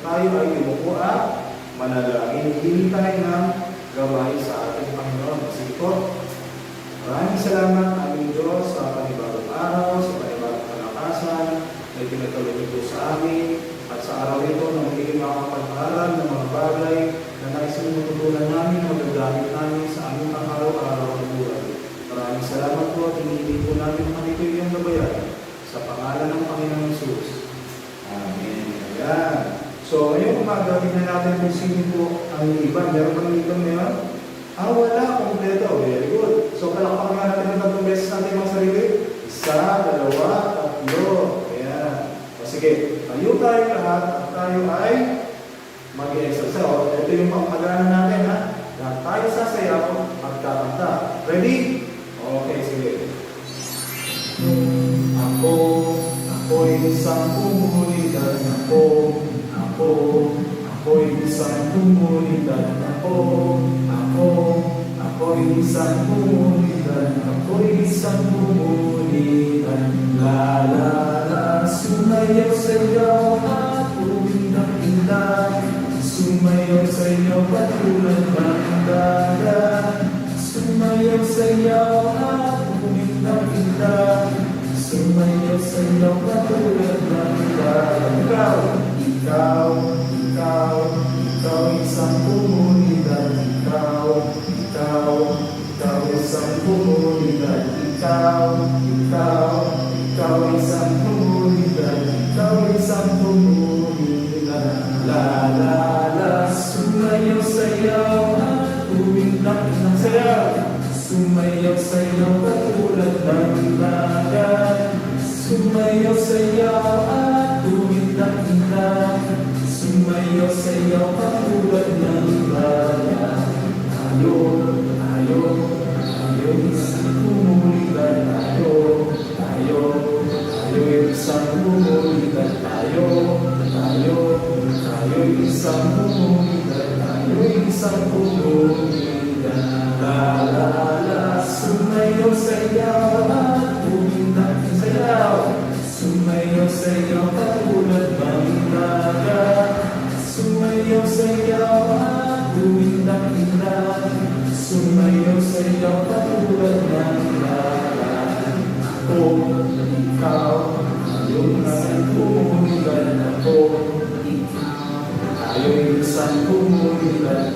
tayo ay yumuko at manalangin. Hindi tayo ng gabay sa ating Panginoon. Masikot. Maraming salamat aming Diyos sa panibagong araw, sa panibagong kalakasan na itinatulog ito sa amin at sa araw ito na magiging makapag-aral ng mga bagay na naisang matutunan namin na magagamit namin sa aming pang-araw-araw na buhay. Maraming salamat po at hinihintay po namin ang iyong gabayan sa pangalan ng Panginoong Hesus. Amen. Ayan. So, ngayong umaga, tignan natin kung sino po ang iba. Meron bang ibang ngayon? Wala. Kompleto. Very good. So, palakpakan nga natin ang tatlong beses natin mga sarili. 1, 2, 3. Ayan. O sige, tayo tayo lahat at tayo ay mag-exercise. So, ito yung pangpagana natin, ha? Lahat tayo sasayaw at kakanta. Ready? Okay, sige. Ako'y isang komunidad. Ako'y isang komunidad. Ako'y isang komunidad. Ako'y isang komunidad. La la la, sumayaw sayaw at umindak-indak. Sumayaw sayaw patulad ng dagat. Sumayaw sayaw at umindak-indak. Sumayaw sayaw patulad ng dagat. Ikaw isang komunidad. Ikaw isang komunidad. Ikaw isang komunidad. Ikaw isang komunidad. La la la, sumayaw sayaw at umindak ng sayaw. Sumayaw sayaw patulad ng dagat. Sumayaw sayaw at umindak-indak. Sumayaw sayaw patulad ng dagat. Tayo isang komunidad. Tayo isang komunidad. Tayo isang komunidad. Tayo isang komunidad. La la la, sumayaw sayaw at umindak-indak sayaw. Sumayaw sayaw patulad ng dagat. Sumayaw sayaw at umindak-indak. Sumayaw sayaw patulad ng dagat. Ikaw, tayo isang komunidad. Tayo isang komunidad.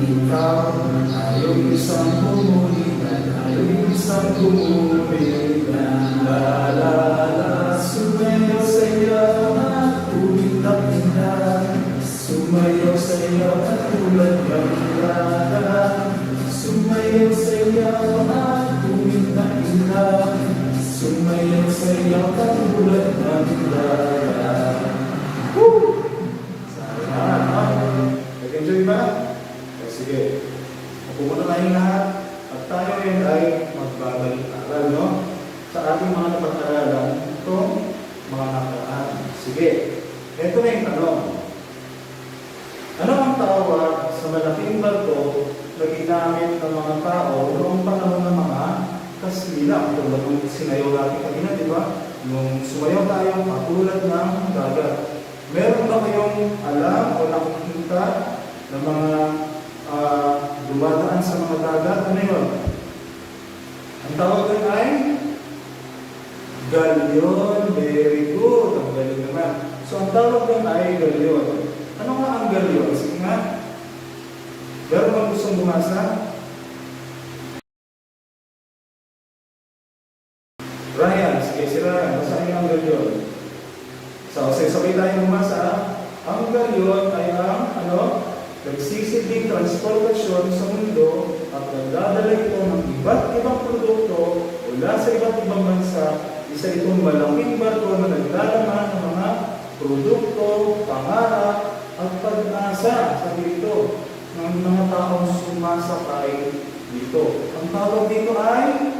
Ikaw, tayo isang komunidad. Tayo isang komunidad. La la la, sumayaw sayaw at umindak-indak. Sumayaw sayaw patulad ng dagat. Sumayaw sayaw at umindak-indak. Sumayaw sayaw patulad ng dagat. Nag-enjoy ba? Sige. Pumunta tayong lahat at tayo rin ay magbabalik-aral, no? Sa ating mga napag-aralan itong mga nakaraan. Sige. Ito na yung tanong. Ano ang tawag sa malaking barko na ginamit ng mga tao noong panahon ng mga Kastila? Tulad ng sinayaw natin kanina, di ba? Nung sumayaw tayo patulad ng dagat. Meron ba kayong alam o nakikita ng mga dumadaan sa mga dagat? Ano yun? Ang tawag doon ay galyon. Very good. Ang galing naman. So, ang tawag doon ay galyon. Ano nga ang galyon? Sige nga. Meron bang gustong bumasa? Ryan. Sige, si Ryan. Basahin niyo ang galyon. So, sabay tayo bumasa. Ang galyon ay ang nagsisilbing transportasyon sa mundo at nagdadala ito ng iba't ibang produkto mula sa iba't ibang bansa. Isa itong malaking barko na naglalaman ng mga produkto, pangarap, at pag-asa sa dito ng mga taong sumasakay dito. Ang tawag dito ay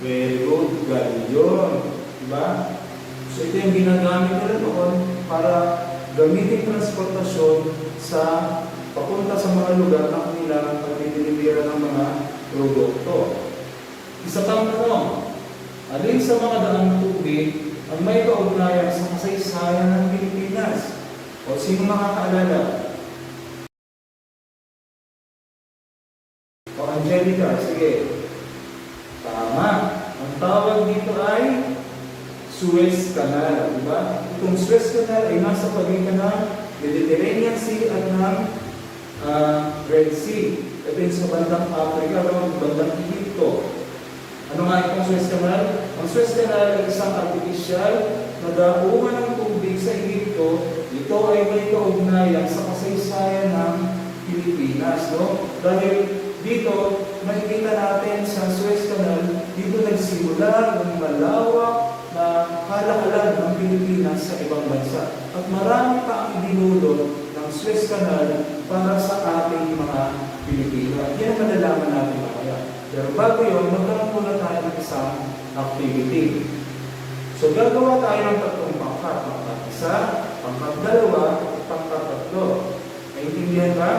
very good, galyon. Diba? So ito yung ginagamit nila doon para gamitin transportasyon sa papunta sa mga lugar na kanilang pagdidilibira ng mga produkto. Isa pang tanong, alin sa mga daang tubig ang may kaugnayan sa kasaysayan ng Pilipinas? sino makakaalala? O Angelica, sige. Tama. Ang tawag dito ay Suez Canal, di ba? Itong Suez Canal ay nasa pagitan ng Mediterranean Sea at ng Red Sea. Ito yung sa bandang Africa, bandang Egypto. Ano nga itong Suez Canal? Ang Suez Canal ay isang artificial na daungan ng tubig sa Egypto. Ito ay may kaugnayan sa kasaysayan ng Pilipinas. No? Dahil dito, makikita natin sa Suez Canal, dito nagsimula ng malawak na kalakalan ng Pilipinas sa ibang bansa. At marami pa ang idinulot ng Suez Canal para sa ating mga Pilipino. At yan ang malalaman natin mamaya. Pero bago yun, magkaroon muna tayo ng isang activity. So gagawa tayo ng tatlong pangkat. Pangkat isa, pangkat dalawa, at pangkat tatlo. Naintindihan ba?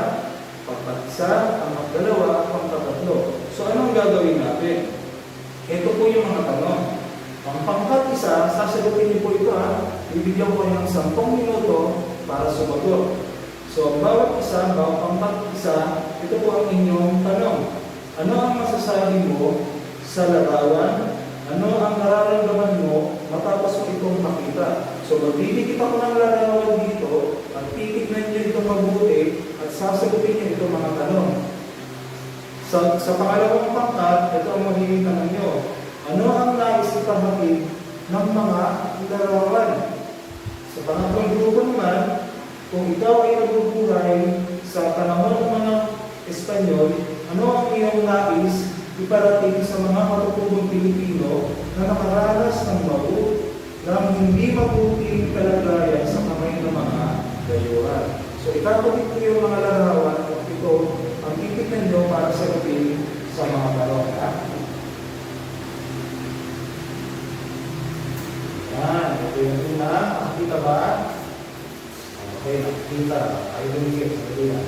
Pangkat isa, pangkat dalawa, pangkat tatlo. So anong gagawin natin? Ito po yung mga tanong. Ang pangkat isa, sasagutin niyo po ito ha. Bibigyan ko ng 10 minuto para sumagot. So ang bawat isa, bawat pangkat isa, ito po ang inyong tanong. Ano ang masasabi mo sa larawan? Ano ang nararamdaman mo matapos mo itong makita? So magbibigit ako ng larawan dito at titignan niyo ito mabuti at sasagutin niyo itong mga tanong. Sa pangalawang pangkat, ito ang magiging tanong niyo. Ano ang nais ipahatid ng mga larawan? Sa pangatlong grupo naman, kung ikaw ay nagbubuhay sa panahon ng mga Espanyol, ano ang iyong nais iparating sa mga matutubong Pilipino na nakaranas ng ng hindi mabuting kalagayan sa kamay ng mga dayuhan? So ikakabit ko yung mga larawan at ito ang titignan nyo para sagutin sa mga tanong. Yan, ito yung una. Nakakita ba? Okay, nakakita. Ayaw dumikit. Ito yan.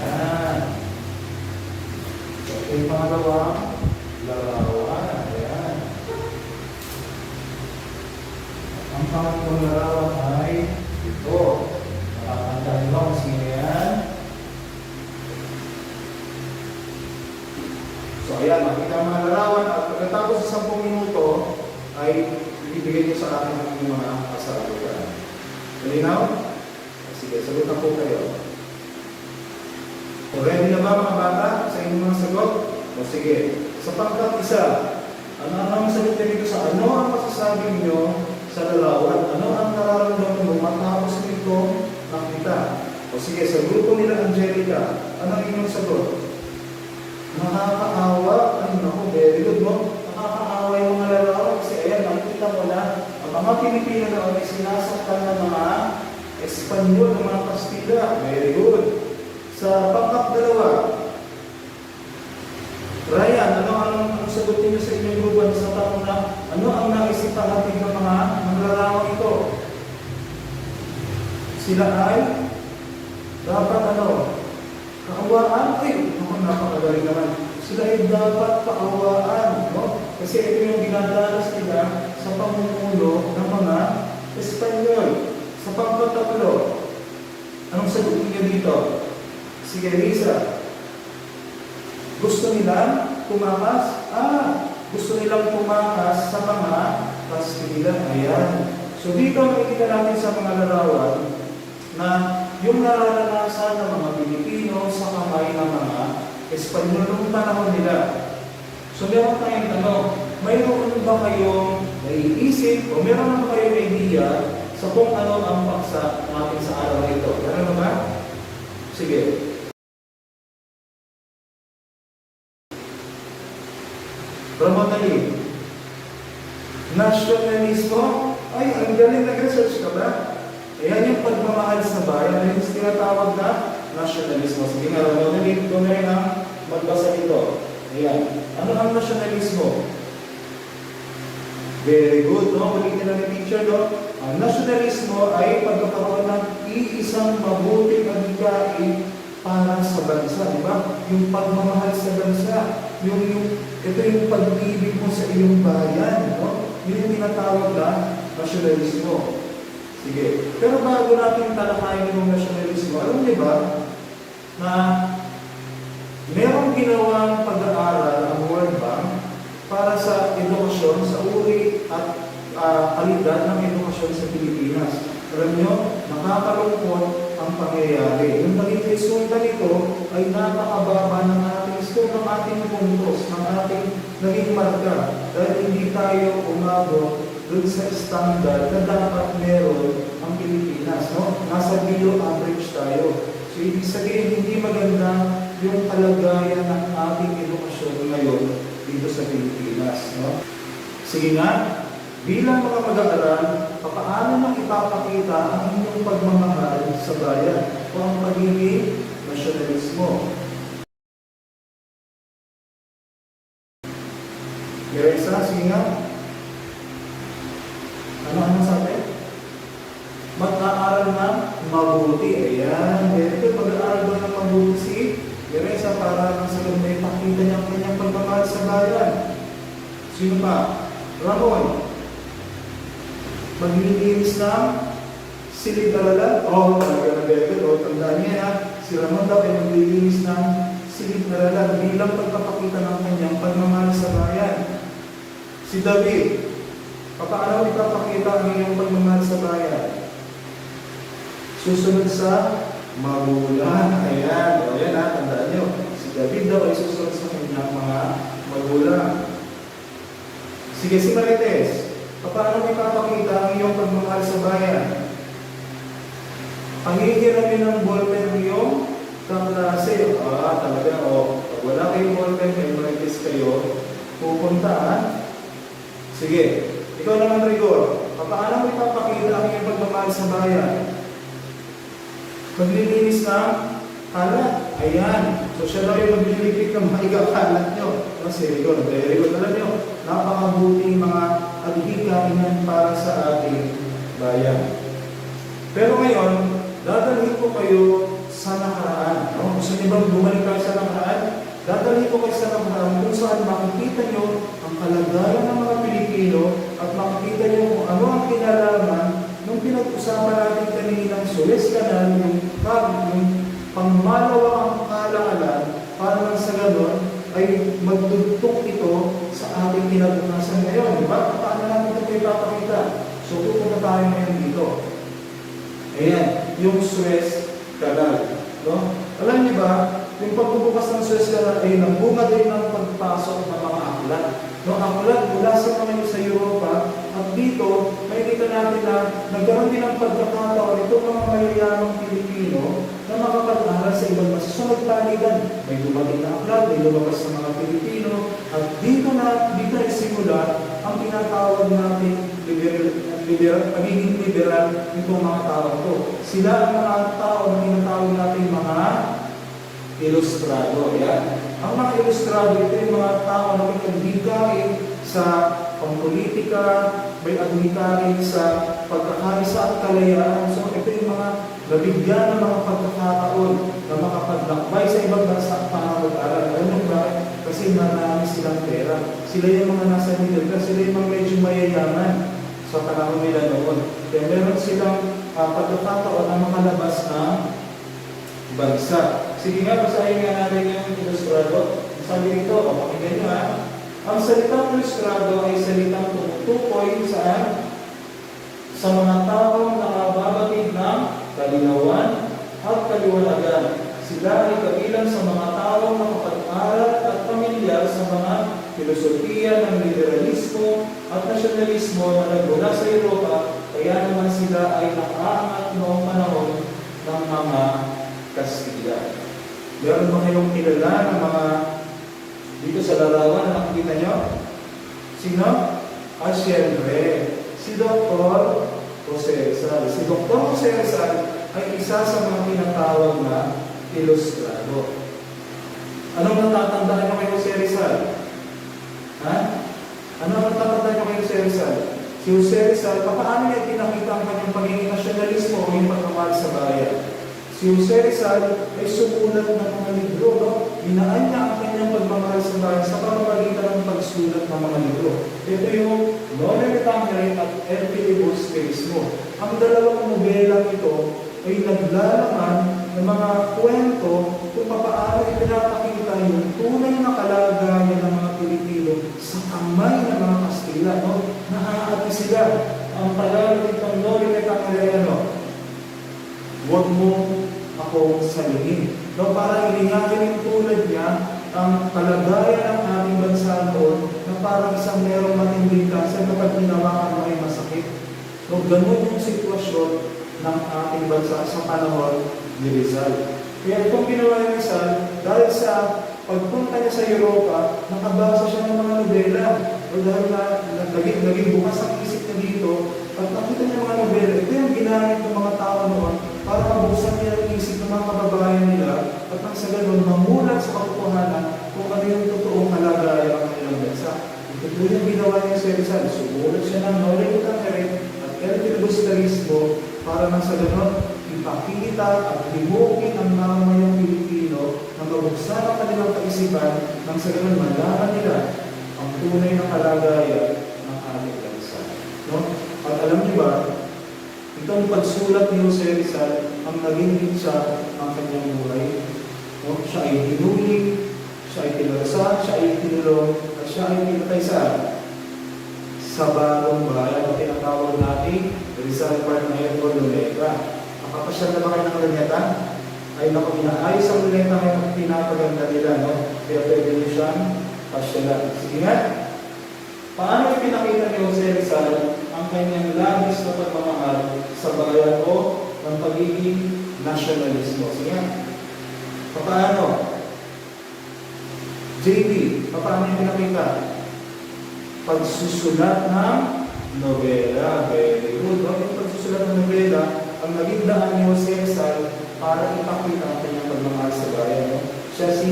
Yan. So, ito yung pangalawang larawan. Ayan. Ang pangatlong larawan ay ito. Nakakantay mo kung sino yan. So ayan, makita ang mga larawan at pagkatapos sa 10 minuto ay ibibigay nyo sa akin ang mga kasagutan. Malinaw? Sige, sagot na po kayo. So, ready na ba mga bata sa inyong mga sagot? O sige, sa pangkat isa, ano ang sagot nyo dito sa ano ang masasabi nyo sa larawan? Ano ang nararamdaman mo matapos nito nakita? O sige, sa grupo nila Angelica, ano ang inyong sagot? Nakakaawa, very good mo. Nakakaawa yung mga larawan kasi ayan, nakikita mo na ang mga Pilipino na ay sinasaktan ng mga Espanyol, ng mga Kastila. Very good. Sa pangkat dalawa, Ryan, ano ang sagutin niyo sa inyong grupo sa tanong na ano ang naisip pahatid ng mga larawan ito? Sila ay dapat kaawaan. Ay, napakagaling naman. Sila ay dapat kaawaan, no? Kasi ito yung dinadalas nila sa pamumuno ng mga Espanyol. Sa pangkatatlo, anong sagutin niyo dito? Sige, Lisa. Gusto nilang tumakas? Gusto nilang tumakas sa mga Kastila. Ayan. So dito makikita natin sa mga larawan na yung nararanasan ng mga Pilipino sa kamay ng mga Espanyol noong panahon nila. So meron tayong tanong, mayroon ba kayong naiisip o meron ba kayong idea sa kung ano ang paksa natin sa araw na ito? Meron ba? Sige. Ramatali. Nationalismo? Ay, ang galing nag-research ka ba? Ayan yung pagmamahal sa bayan. Ayan yung tinatawag na nationalismo. Sige nga, Ramatali, ito na rin ang magbasa nito. Ayan. Ano ang nationalismo? Very good, no? Ulitin na ni teacher, no? Ang nationalismo ay pagkakaroon ng iisang mabuting adhikain para sa bansa, di ba? Yung pagmamahal sa bansa, ito yung pag-ibig mo sa iyong bayan, no? Yun yung tinatawag na nationalismo. Sige. Pero bago natin talakayin yung nasyonalismo, alam niyo ba na merong ginawang pag-aaral ang World Bank para sa edukasyon, sa uri at kalidad ng edukasyon sa Pilipinas. Alam niyo, nakakalungkot ang pangyayari. Yung naging resulta nito ay napakababa ng ating score, ng ating puntos, ng ating naging marka. Dahil hindi tayo umabot dun sa standard na dapat meron ang Pilipinas. No? Nasa below average tayo. So, ibig sabihin, hindi maganda yung kalagayan ng ating edukasyon ngayon dito sa Pilipinas. No? Sige nga, bilang mga mag-aaral, paano nang ipapakita ang inyong pagmamahal sa bayan o ang pagiging nasyonalismo? Teresa, sige nga. Ano sabi? Mag-aaral na mabuti. Ayan. Dito, mag-aaral daw na mabuti si Teresa para sa may pakita niya ang kanyang pagmamahal sa bayan. Sino pa? Ramon. Maglilinis ng silid-aralan. Talaga na David. Tandaan niya na si Ramon daw ay maglilinis ng silid-aralan bilang pagpapakita ng kanyang pagmamahal sa bayan. Si David. Paano ipapakita ang iyong pagmamahal sa bayan? Susunod sa magulang. Ayan. Ayan ha, tandaan niyo. Si David daw ay susunod sa kanyang mga magulang. Sige, si Marites. Paano ipapakita ang iyong pagmamahal sa bayan? Panghihiramin ng ballpen iyong kaklase. Talaga. Pag wala kayong ballpen, may Marites kayo, pupunta ha? Sige. Ikaw naman, Rigor. Paano ipapakita ang iyong pagmamahal sa bayan? Maglilinis ng kalat. Ayan. So siya daw yung maglililit ng mga kalat nyo. Si Rigor. Rigor, alam nyo, napakabuting mga adhikain para sa ating bayan. Pero ngayon, dadalhin ko kayo sa nakaraan. No? Gusto niyo bang bumalik kayo sa nakaraan? Dadalhin ko kayo sa nakaraan kung saan makikita nyo ang kalagayan ng mga Pilipino at makikita nyo kung ano ang kinalaman nung pinag-usapan natin kaninang Suez Canal, yung pangmalawang kalakalan para lang sa ganon ay magdugtong ito sa ating kinabukasan ngayon. Diba? Paano natin ito ipapakita? So, pupunta tayo ngayon dito. Ayan, yung Suez Canal. No? Alam niyo ba, yung pagbubukas ng Suez Canal ay nagbunga din ng pagpasok ng mga aklat. No, aklat mula sa mga sa Europa at dito, makikita natin na nagkaroon din ng pagkakataon itong mga mayayamang Pilipino na makapag-aral sa ibang bansa. So, nagpaligan. May dumating na aklat, may lumabas sa mga Pilipino at dito nagsimula ang tinatawag natin pagiging liberal nitong mga tao ito. Sila ang mga tao na tinatawag natin mga ilustrado. Yan. Ang mga ilustrado, ito yung mga tao na may adhikain sa pampolitika, may adhikain sa pagkakaisa at kalayaan. So, ito yung mga nabigyan ng mga pagkakataon na makapaglakbay sa ibang bansa para mag-aral. Alam ba? Kasi marami silang pera. Sila yung mga nasa middle class, sila yung mga medyo mayayaman sa panahon nila noon. Kaya meron silang pagkakataon na makalabas ng bansa. Sige nga, basahin nga natin yung ilustrado. Sabi nito, pakinggan nyo ha. Ang salitang ilustrado ay salitang tumutukoy saan? Sa mga taong nakababatid ng kalinawan at kaliwanagan. Sila ay kabilang sa mga taong nakapag-aral at pamilyar sa mga filosofiya ng liberalismo at nasyonalismo na nagmula sa Europa, kaya naman sila ay nakaangat noong panahon ng mga Kastila. Meron ba kayong kilala ng mga dito sa larawan na nakikita nyo? Sino? Siyempre, si Dr. Jose Rizal. Si Dr. Jose Rizal ay isa sa mga tinatawag na ilustrado. Anong natatandaan nyo kay Jose Rizal? Ha? Anong natatandaan nyo kay Jose Rizal? Si Jose Rizal, paano niya pinakita ang kanyang pagiging nasyonalismo o yung pagmamahal sa bayan? Si Jose Rizal ay sumulat ng mga libro, no? Binaan niya ang kanyang pagmamahal sa bayan sa pamamagitan ng pagsulat ng mga libro. Ito yung Noli Me Tangere at El Filibus mismo. Ang dalawang nobelang ito ay naglalaman ng mga kwento kung paano ipinapakita yung tunay na kalagayan ng mga Pilipino sa kamay ng mga Kastila. No? Naaati sila. Ang Tagalog itong Noli Me Tangere, huwag mo akong salingin. No, para ilihain yung tulad niya ang kalagayan ng ating bansa noon na parang isang merong matinding kanser kapag hinawakan mo ay masakit. So, ganun yung sitwasyon ng ating bansa sa panahon ni Rizal. Kaya itong ginawa ni Rizal, dahil sa pagpunta niya sa Europa, nakabasa siya ng mga nobela. O dahil naging bukas ang isip niya dito, at nakita niya mga nobela, ito yung ginamit ng mga tao noon para mabuksan niya ang isip ng mga kababayan nila at nang sa ganun, mamulat sa katotohanan kung ano yung totoong kalagayan ng kanilang bansa. Ito po yung ginawa niya sa Rizal. Sumulat siya ng Noli Me Tangere at El Filibusterismo para nang sa ganun, ipakita at limukin ang mamayang Pilipino na mabuksan ang kanilang kaisipan nang sa ganun, malaman nila ang tunay na kalagayan ng ating bansa. No? At alam niyo ba, itong pagsulat ni Jose Rizal ang naging hitsa ng kanyang buhay. No? Siya ay hinuling, siya ay pinarasan, siya ay tinulong, at siya ay pinatay sa bagong bayan na tinatawag natin Rizal Parnaeto Luneta. Nakapasyal na ba kayo ng Luneta? Ay naku, inaayos ang Luneta ngayon at pinapaganda nila, no? Kaya pwede nyo siyang pasyalan. Sige nga, paano ipinakita ni Jose Rizal ang kanyang labis na pagmamahal sa bayan o ng pagiging nasyonalismo? Sige, paano? JB, paano yung pinakita? Pagsusulat ng nobela. Very good. Yung pagsusulat ng nobela, ang naging daan ni Jose Rizal para ipakita ang kanyang pagmamahal sa bayan. No? Siya si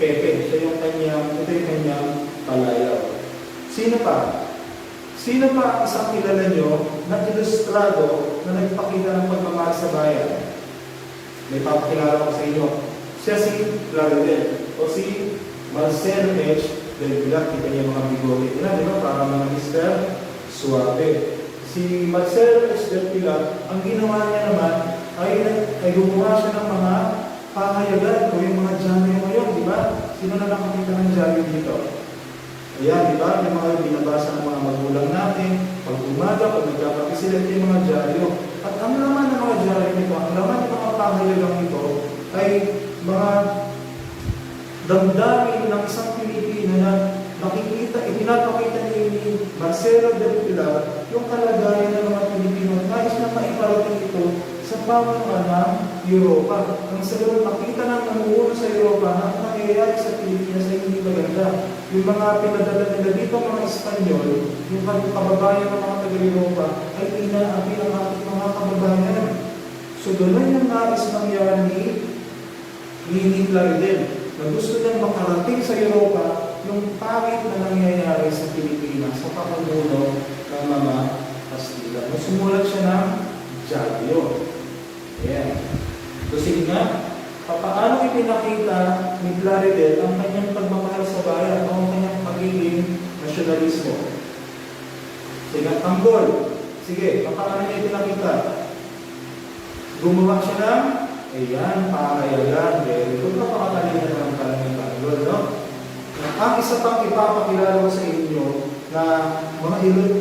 Pepe. Ito yung kanyang palayaw. Sino pa? Sino pa ang isang kilala nyo na ilustrado na nagpakita ng pagmamahal sa bayan? May papakilala ko sa inyo. Siya si Claridel o si Marcel H. Del Pilar. Kita niya mga bigote nila, di ba? Para mga Mr. Suave. Si Marcel H. Del Pilar, ang ginawa niya naman ay gumawa siya ng mga pahayagan o yung mga dyaryo ngayon, di ba? Sino na nakakita ng dyaryo dito? Ayan, di ba? Yung mga binabasa ng mga magulang natin, pag umaga, pag nagkakapi sila, ito yung mga dyaryo. At ang laman ng mga dyaryo nito, ang laman ng mga pahayagang ito, ay mga damdamin ng isang Pilipino na nakikita, ipinapakita ni Marcelo Del Pilar yung kalagayan ng mga Pilipino. Nais na maiparating ito sa pamamaraan ng Europa. Ang sa ganun, nakita ng namumuno sa Europa na ang nangyayari sa Pilipinas ay hindi maganda. Yung mga pinadala nila dito, mga Espanyol, yung kababayan ng mga taga-Europa, ay inaapi ang ating mga kababayan. So, doon yung nais nangyari ni Claridel, na gusto niyang makarating sa Europa yung pangit na nangyayari sa Pilipinas sa pamumuno ng mga Kastila. Sumulat siya ng dyaryo. Ayan. So, sige nga, paano ipinakita ni Claridel ang kanyang pagmamahal sa bayan o ang kanyang pagiging nasyonalismo? Sige, tanggol. Sige, paano niya ipinakita? Gumawa siya ng pahayagan. Very good. Napakatalina ng kanyang tanggol, no? Ang isa pang ipapakilala ko sa inyo na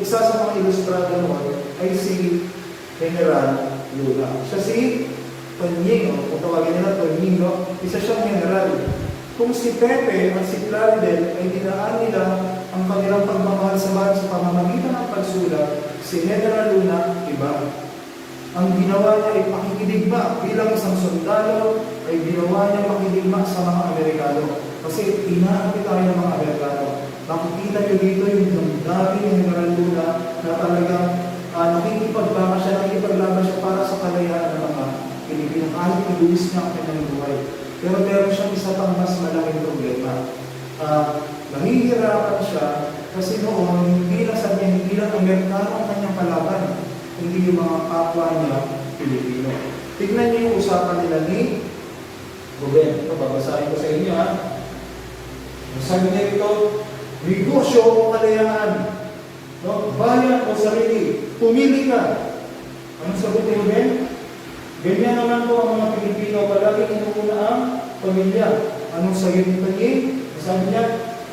isa sa mga ilustrado noon ay si General Luna. Siya si Tonying, kung tawagin nila Tonying, no? Isa siyang general. Kung si Pepe at si Claridel ay dinaan nila ang kanilang pagmamahal sa bayan sa pamamagitan ng pagsulat, si General Luna, iba. Ang ginawa niya ay pakikidigma bilang isang sundalo, ay ginawa niya pakikidigma sa mga Amerikano. Kasi inaanti tayo ng mga Amerikano. Nakikita niyo dito yung dami ng General Luna na talagang nakikipaglaban siya para sa kalayaan ng mga Pilipino. Kahit iluwis niya ang kanyang buhay. Pero meron siyang isa pang mas malaking problema. Nahihirapan siya kasi noon, hindi lang Amerikano ang kanyang kalaban, hindi yung mga kapwa niya Pilipino. Tignan niyo yung usapan nila ni Ruben. Ito, babasahin ko sa inyo, ha? Sabi niya ito, negosyo o kalayaan, no? Bayan o sarili, pumili ka. Anong sagot niyo din? Ganyan naman po ang mga Pilipino, palagi inuuna ang pamilya. Anong sagot nito niya? Sabi niya,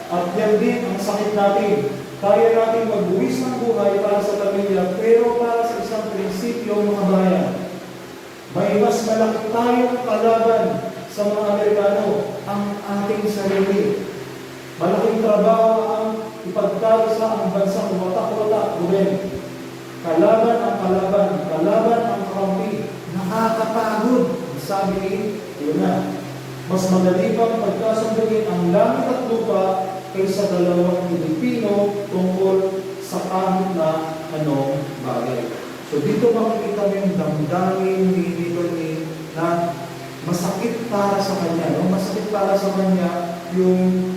at yan din ang sakit natin. Kaya natin magbuwis ng buhay para sa pamilya, pero para sa isang prinsipyo mga bayan. May mas malaki tayong kalaban sa mga Amerikano, ang ating sarili. Malaking trabaho ang ipagkaisa ang bansang watak-watak, Ruben. Kalaban ang kalaban, kalaban ang kakampi. Nakakapagod. Sabi ni Yuna, mas madali pang pagkasunduin ang langit at lupa kaysa dalawang Pilipino tungkol sa kahit na anong bagay. So dito makikita mo yung damdamin dito ni na masakit para sa kanya. No? Masakit para sa kanya yung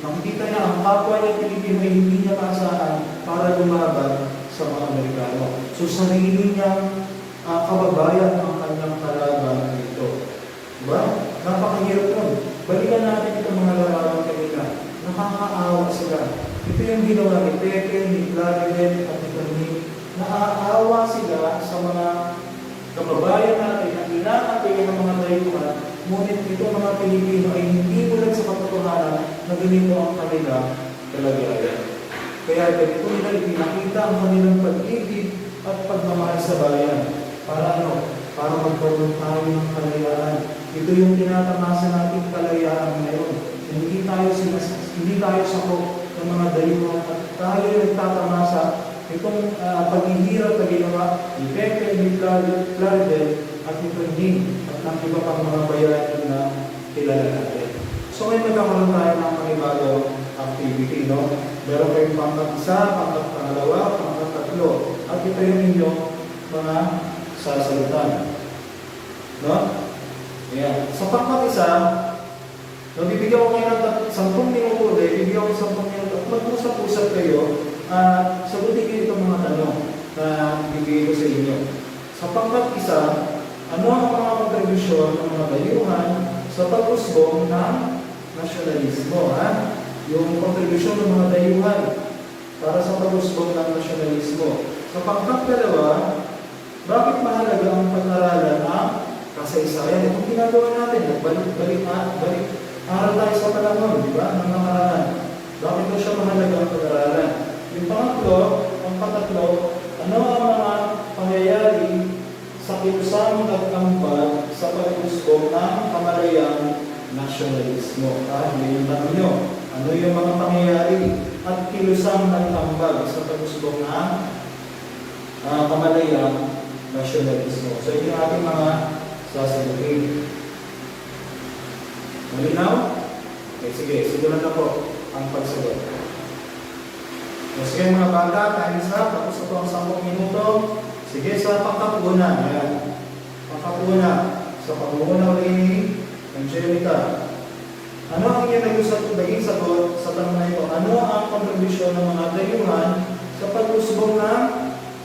nakikita niya ang kapwa niya Pilipino ay hindi niya maasahan para lumaban sa mga Amerikano. So sarili niyang kababayan ang kanyang kalaban dito. Diba? Napakahirap nun. Balikan natin itong mga larawan kanina. Nakakaawa sila. Ito yung ginawa ni Pepe, ni Claribel, at ni naaawa sila sa mga kababayan natin na inaatay ng mga dayuhan, ngunit ito mga Pilipino ay hindi ulit sa katotohanan na ganito ang kanila kalagayan. Kaya ganito nila ipinakita ang kanilang pag-ibig at pagmamahal sa bayan. Para ano? Para magkaroon tayo ng kalayaan. Ito yung tinatamasa nating kalayaan ngayon. Hindi tayo sakop ng mga dayuhan at tayo nagtatamasa itong paghihirap na ginawa ni Pepe, ni Claribel at ni Ning at ng iba pang mga bayaran na kilala natin. So ngayon magkakaroon tayo ng panibagong activity, no? Meron kayong pangkat-1, pangkat-2, pangkat-3 at ito yung inyong mga sasalitan. No? Ayan. Sa pangkat-1, bibigyan ko kayo ng 10 minuto ulit, bibigyan ko 10 minuto at mag-usap-usap kayo at sagutin kayo itong mga tanong na bibigay ko sa inyo. Sa pangkat-1, ano ang mga kontribusyon ng mga dayuhan sa pag-usbong ng nasyonalismo? Yung kontribusyon ng mga dayuhan para sa pag-usbong ng nasyonalismo. Sa pangkat-2, bakit mahalaga ang pag-aralan ng kasaysayan? Itong ginagawa natin, aral tayo sa panahon, di ba? Ng nakaraan. Bakit ito siya mahalaga ang pag-aralan? Yung pangkatlo, ano ang mga pangyayari sa kilusang nag-ambag sa pag-usbong ng kamalayang nasyonalismo? Yung tanong nyo, ano yung mga pangyayari at kilusang nag-ambag sa pag-usbong ng kamalayang nasyonalismo? So, ito yung ating mga sasagutin. Malinaw? Okay, sige. Simulan na po ang pagsagot. Sige mga bata, time is up. Tapos na po ang 10 minuto. Sige, sa pangkapuna. Ayan. Pangkapuna. Sa pangkapuna ulit ni Angelica. Ano ang inyong naging sagot sa tanong na ito? Ano ang kontribusyon ng mga dayuhan sa pag-usbong ng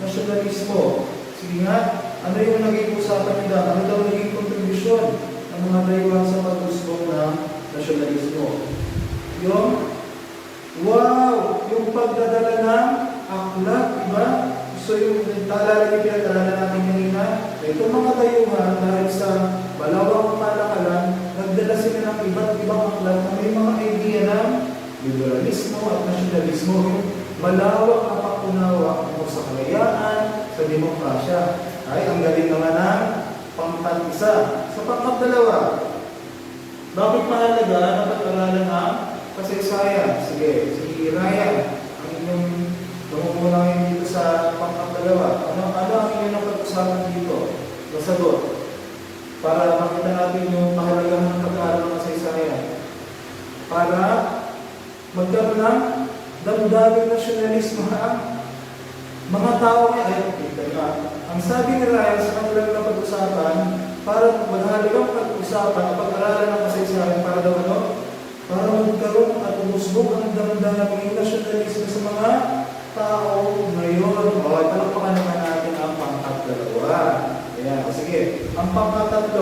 nasyonalismo? Sige nga, ano yung naging usapan nila? Ano daw naging kontribusyon ng mga dayuhan sa pag-usbong ng nasyonalismo? Yung pagdadala ng aklat, diba? So yung taalala yung pinag-aralan natin kanina, itong mga dayuhan dahil sa malawang palakalan, nagdala sila ng iba't ibang aklat na may mga idea ng liberalismo at nasyonalismo. Yung malawak na pag-unawa kung sa kalayaan, sa demokrasya. Ay, ang galing naman ng pangkat-1. Sa pangkat-2, bakit mahalaga na pag-aralan ang kasaysayan? Sige, si Ryan, ang inyong mamumulangin dito sa pangkat-2. Ano ang inyong pag-usapan dito? Masagot. Para makita natin yung mahalagang ng pag-aaral ng kasaysayan. Para magkaroon ng damdamin nasyonalismo ang mga tao ay ang sabi ni Ryan sa kanilang na pag-usapan, para mahalagang pag-usapan ang pag-aralan ng kasaysayan para daw ano? Para magkaroon at umusbog ang damdamin nasyonalismo sa mga tao ngayon. O, talakpakan naman natin ang pangkat-2. Ayan, sige. Ang pangkat-3,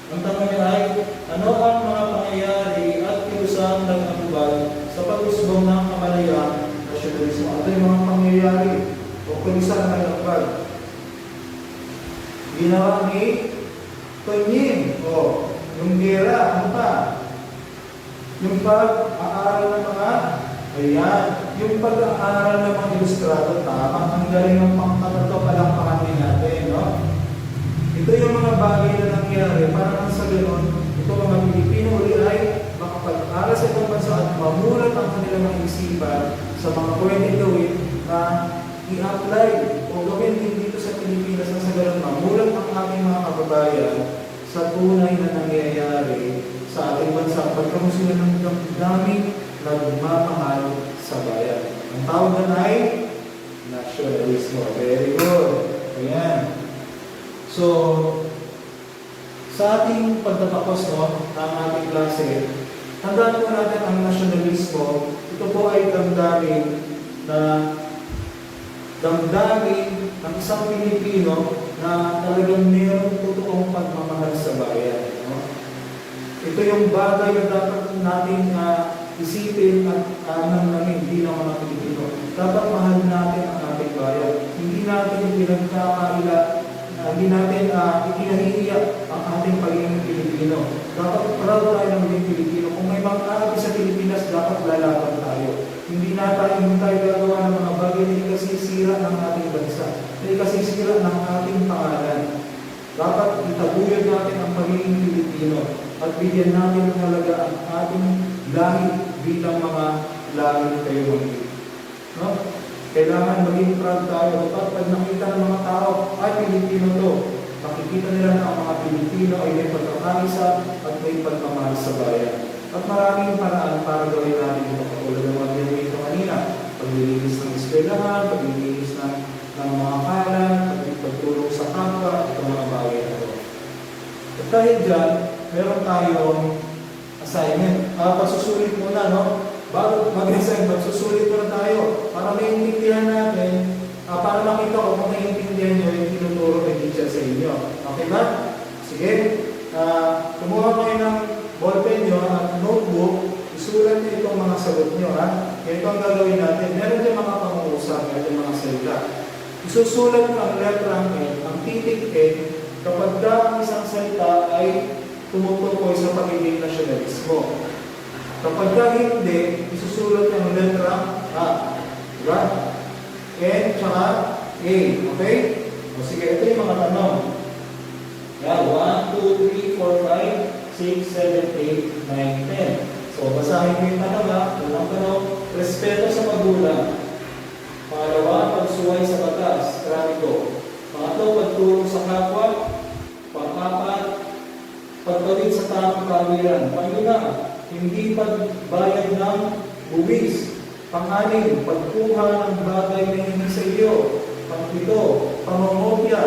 ang tanong niya ay, ano ang mga pangyayari at kilusang nag natutupad sa pag-usbong ng kamalayang nasyonalismo. Ito yung mga pangyayari o kulisa na nagpag. Ginawa ni Tonyin, o yung gera, ano pa? Yung pag-aaral ng mga, ayan, yung pag-aaral ng mga ilustrado, tama, ang galing ng pangkatato palakpakan din natin, no? Ito yung mga bagay na nangyari, para nang sa ganoon, ito mga Pilipino uli ay makapag-aral sa ibang bansa at mamulat ang kanilang mga isipan sa mga pwede gawin na i-apply o gawin din dito sa Pilipinas na sa ganoon mamulat ang ating mga kababayan sa tunay na nangyayari sa ating bansa pagkaroon sila ng daming nagmamahal sa bayan. Ang tawag na ay nasyonalismo. Very good. Ayan. So, sa ating pagtatapos ng ating klase, tandaan po natin ang nasyonalismo. Ito po ay damdamin ng isang Pilipino na talagang mayroong totoong pagmamahal sa bayan. No? Ito yung bagay na dapat natin isipin at namin bilang mga Pilipino. Dapat mahal natin ang ating bayan. Hindi natin pinagkakaila, hindi natin ikinahihiya ang ating pagiging Pilipino. Dapat proud tayo ng maging Pilipino. Kung may mga aapi sa Pilipinas, dapat lalaban tayo. Hindi tayo gagawa ng mga bagay na ikasisira ng ating bansa, na ikasisira ng ating pangalan. Dapat itaguyod natin ang pagiging Pilipino at bigyan natin ng halaga ang ating lahi bilang mga lahi kayo magiging. No? Kailangan maging proud tayo. Dapat pag nakita ng mga tao, ay Pilipino to. Makikita nila na ang mga Pilipino ay may pagkakaisa at may pagmamahal sa bayan. At maraming paraan para gawin natin ito. Katulad ng mga gawin ito kanina. Paglilinis ng eskwelahan, paglilinis ng mga kalan, pagtulong sa kapwa, ito mga bagay na ito. At dahil dyan, meron tayong assignment. Pagsusulit muna, no? Bago mag-assign, magsusulit muna tayo para maintindihan natin, para makita ko kung maintindihan nyo yung tinuturo ng teacher sa inyo. Okay ba? Sige. Kumuha kayo ng ballpen nyo at notebook, isulat nyo itong mga sagot nyo. Ito ang gagawin natin. Meron din mga pangungusap, meron din mga salita. Isusulat nyo ang letrang N, ang titik N, kapag ang isang salita ay tumutukoy sa pagiging nasyonalismo. Kapag hindi, isusulat nyo ang letrang A. Diba? N, tsaka A. Okay? O sige, ito yung mga tanong. 1, 2, 3, 4, 5, 6, 7, 8, 9, 10. So, basahin ko yung tanong ha. Unang tanong, respeto sa magulang. Pangalawa, pagsuway sa batas. Kramiko. Pangatlo, pagtulong sa kapwa. Pang-apat, pagtawid sa tamang kawiran. Panglima, hindi pagbayad ng buwis. Pang-anim, pagkuha ng bagay na hindi sa iyo. Pang-pito, pangongopya.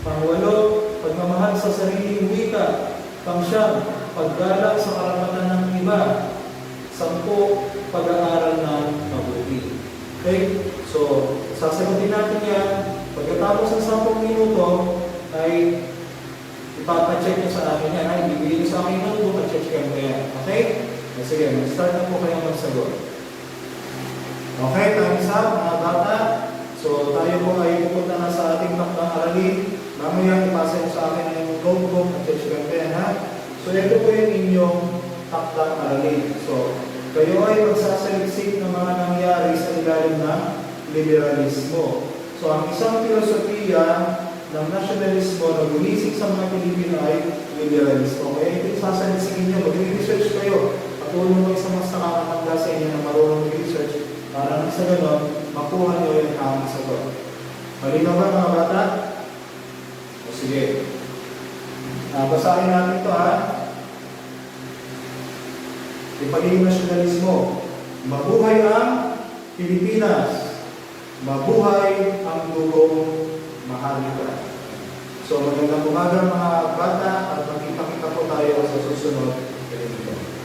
Pang-walo, pagmamahal sa sariling wika. Pang-siyam, paggalak sa karapatan ng iba. 10, pag-aaral ng mabuti. Okay? So, sasagutin natin yan. Pagkatapos ng 10 minuto, ay ipapacheck nyo sa akin yan. Ay, bibigyan nyo sa akin ng notebook at check ko yan. Okay? Sige, mag-start na po kayong magsagot. Okay, time's up, mga bata. So, tayo po ay pupunta na sa ating takdang aralin. Mamaya, ipasa nyo sa akin yung notebook at check ko yan, ha? So, ito po yung inyong takdang aralin. So, kayo ay magsasaliksik ng mga nangyari sa ilalim ng liberalismo. So, ang isang filosofiya ng nasyonalismo na bumisik sa mga Pilipino ay liberalismo. Kaya ito yung sasalisikin nyo, mag-research kayo. Patulong mo sa mas nakakatanda sa inyo na marunong mag-research para nang sa gano'n, makuha nyo yung tamang sagot. Malinaw ba mga bata? O sige. Basahin natin ito ha. Yung pagiging nasyonalismo. Mabuhay ang Pilipinas. Mabuhay ang dugong maharlika. So magandang umaga mga bata at magkita-kita po tayo sa susunod na video.